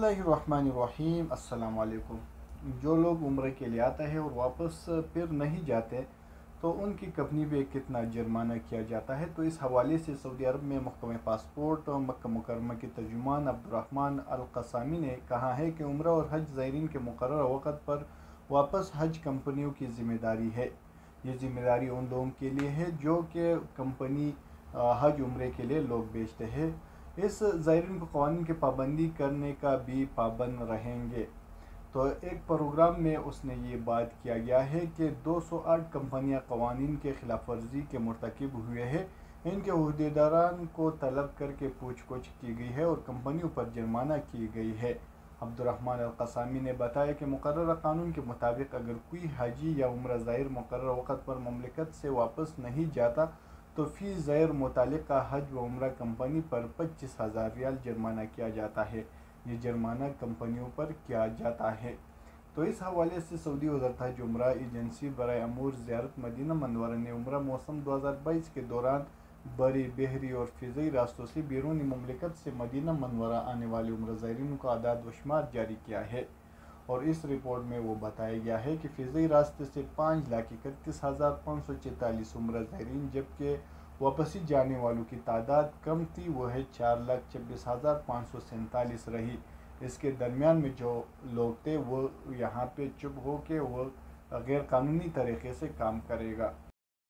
बिस्मिल्लाहिर्रहमानिर्रहीम। अस्सलाम वालेकुम। जो लोग उम्र के लिए आते हैं और वापस फिर नहीं जाते तो उनकी कंपनी पे कितना जुर्माना किया जाता है, तो इस हवाले से सऊदी अरब में महकमा पासपोर्ट और मक्का मुकर्रमा के तर्जुमान अब्दुर्रहमान अल क़सामी ने कहा है कि उम्र और हज ज़ायरीन के मुकर्रर वक़्त पर वापस हज कंपनियों की ज़िम्मेदारी है। ये ज़िम्मेदारी उन लोगों के लिए है जो कि कंपनी हज उम्रे के लिए लोग भेजते हैं। इस ज़ायरीन को क़वानीन की पाबंदी करने का भी पाबंद रहेंगे। तो एक प्रोग्राम में उसने ये बात किया गया है कि 208 कंपनियां क़वानीन के खिलाफ वर्जी के मुर्तकिब हुए हैं। इनके अहदेदारान को तलब करके पूछताछ की गई है और कंपनियों पर जुर्माना की गई है। अब्दुर्रहमान अल क़सामी ने बताया कि मुकर्रर कानून के मुताबिक अगर कोई हाजी या उम्रा ज़ायर मुकर्रर वक़्त पर ममलिकत से वापस नहीं जाता तो फ़ी ज़ायर मुतालिका हज व उम्रा कंपनी पर 25,000 रियाल जुर्माना किया जाता है। ये जुर्माना कंपनियों पर किया जाता है। तो इस हवाले से सऊदी वज़ारत हज उम्रा एजेंसी बराए अमूर ज़ियारत मदीना मनवरा ने उम्रा मौसम 2022 के दौरान बरी, बहरी और फ़िज़ाई रास्तों से बैरून मुमलिकत से मदीना मनवरा आने वाले उम्रा ज़ायरीन का आदाद व शुमार जारी किया है। और इस रिपोर्ट में वो बताया गया है कि फ़िज़ाई रास्ते से 5,31,544 उम्रा ज़ायरीन, जबकि वापसी जाने वालों की तादाद कम थी, वो है 4,26,547 रही। इसके दरमियान में जो लोग थे वो यहाँ पे चुप हो के वो गैर कानूनी तरीके से काम करेगा।